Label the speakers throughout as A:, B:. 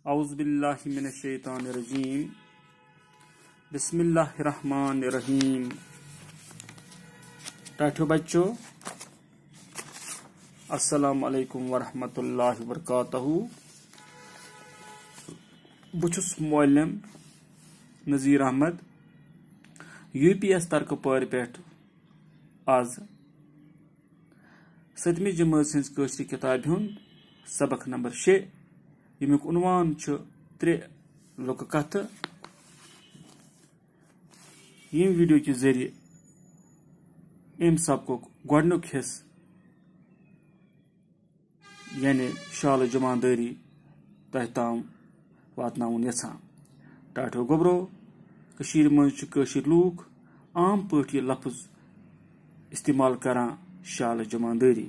A: औज़ुबिल्लाहि मिनश्शैतानिर्रजीम बिस्मिल्लाहिर्रहमानिर्रहीम। टाठो बच्चों, अस्सलाम वालेकुम वरहमतुल्लाहि वबरकातुहू। बुछुस मौलम नज़ीर अहमद UPS तरक पौर पे आज 7वीं जमात हज कशर किताब हुंद सबक नंबर 6 यमुक उन्वान 3 लुक कथ। यम वीडियो के जरिए अम सबक गोडनुक हिस्स यानी शाल जमादारी तह ताम वातनाउन यछान। टाठो गोबरो कशीर मज कशीर लूख आम पट यह लफ्ज इस्तेमाल करान शाल जमादारी।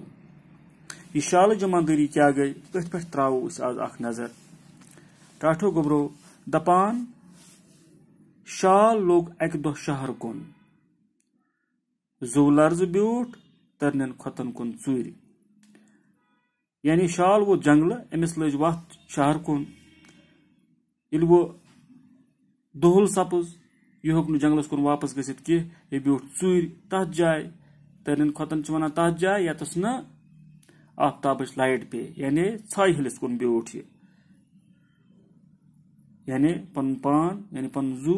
A: यह शाल जमादारी क्या गई अथ पे त्रो आज अख नजर। टाठो गोबरो दपान शाल लोग अक दो शहर कुन जो लर्ज ब्यूट तरन खोतन कुन चूर। यानी शाल वो जंगल अमिस लज वत शहर कुन ये वो दोहल सपज यह हेक जंगलस कुन वापस गसित कह यह ब्यूट चूर तथ जाय तरन खोतन वन तथ जाय यतस न आफ्ताबच लाइट पे यानी छाई हलिस कुन ब्यूट यह यानी पन पान यानी पन जू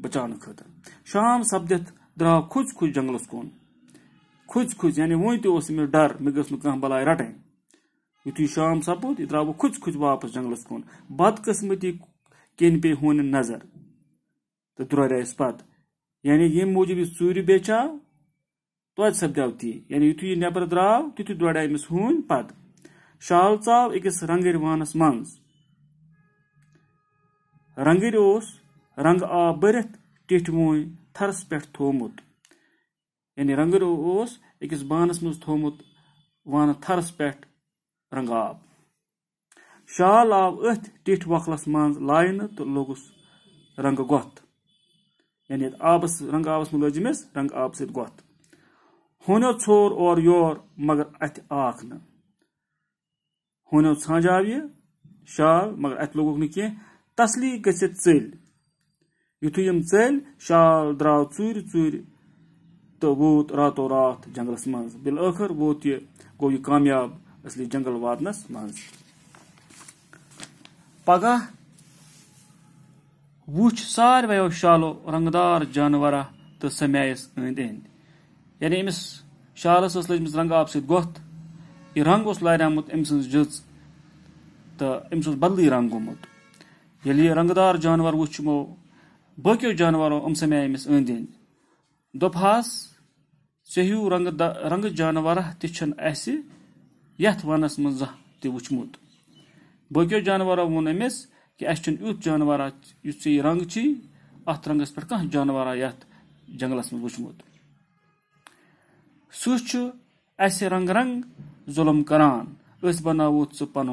A: बचान खतर। शाम सपदित द्राव खुज खुज जंगलस कुन खुज खुज यानी वो मे डर मे गस कह बलाय रटन। युथु शाम सपुद यह द्राव खुज खुज वापस जंगलस कुन। बदकिस्मती केन पे होन नजर तो द्रोस पत यानी ये मूजूब यह चूर बेचाव तो सपद्याव ती यानी युथु यह नबर द्राव तुथु द्रोड़ अमिस हून पत। शाल चाव अकिस रंगर वानस मंज रंगर रंग आब भरत टिठ वोन थरस पे थोमुत यानी रंगर अकिस बानस मज थोमुत वान थरस पे रंग आब। शाल आव अथ टिठ वखलस मज लाइन तो लोगुस रंग गोथ यानी आबस रंग आबस में लजमिस रंग आब सत गोथ। होनो छोर और योर मगर अथ आख न होनो छांजाव यह शाल मगर अथ लोगुक न कह तसली गसित चल। युथु यम चल शाल द्राव चूर चूर तो वोत रातो रात जंगलस मज बिल आखिर वोत यह गो यह कामयाब असली जंगल वातनस मज। पगह वुच सारवो शालो रंगदार जानवर तो समयस अंद अंद यानी अमिस शालस लजमस रंग आब सत गोथ यह रंग लारामुत अम सज जच तो अमिस बदली रंग गोमुत। ये रंगदार जानवर वुचमो बकियो जानवरों समय अमिस अंद अंद दोपहस चहू रंग जानवर तन यथ वनस मज जह वुचमुत। बकियो जानवरों वोन अमिस कि अस युथ जानवर युथ यह रंग ची अत रंगस पे कह जानवर यथ जंगलस मज वुचमुत। सह रंग रंग जुलम करान बनावुत सह पन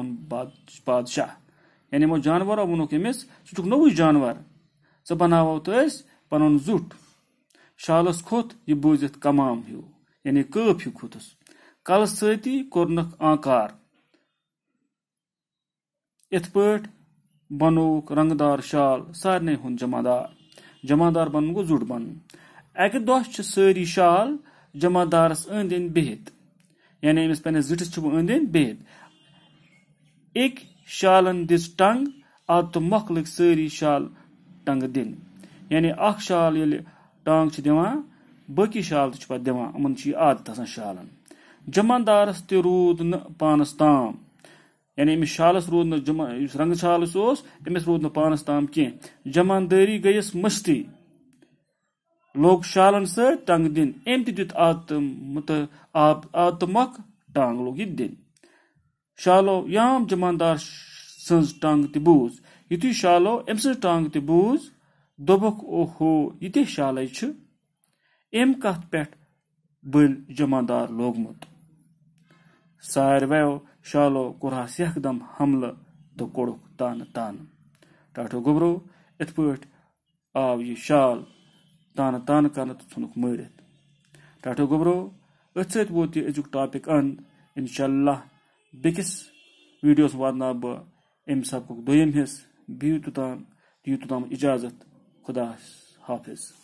A: बादशाह यानी मो जानवरों वोनुक अमिस सह नवु जानवर च बनावो तो पन जुट। शालस खोत यह बूजित कमाम हूँ यानी कफ हूँ खोतस कल सती कोरनक आकार इत पट बनोक रंगदार शाल सारने हुन जमादार बन गो जुट बन। अक दह सारी शाल जमादारस अंद अंद बिहित यानी अमिस पन्नस जिटिस अंद अंद बिहित एक शालन दिस टंग आद तो मख लग सारी शाल टंग दिन यानी अख शाल ये टांग दिवान बकी शाल तो दिवान अमन आदत आसान शालन। जमादारस ते रूद न पानस ताम यानी अमिस शालस रूद न रंग शालस अमिस रूद न पानस ताम कह जमादारी गयस मस्ती लोग शालन सत टंग दिन अम तुत आदत मख टांग लोग यह दिन। शालो याम जमादार सज टांग त बूज युथु शालो अम सज टांग त बूज दोबक ओहो यह शाल अम कथ पे बल जमादार लोगमुत। सारवो शालो कोरहस यकदम हमल तो कोड़ुक तान तान। टाठो गोबरो इत पट आव यह शाल तान तान कर तो थुनुक मरित। टाठो गोबरो अथ सत वोत यह अजुक टॉपिक अंद इंशाअल्लाह बेकिस वीडियोस वातना बह अमि सबक दोयम हिस्स। बिहू तुताम दियो तुताम इजाजत। खुदा हाफिज।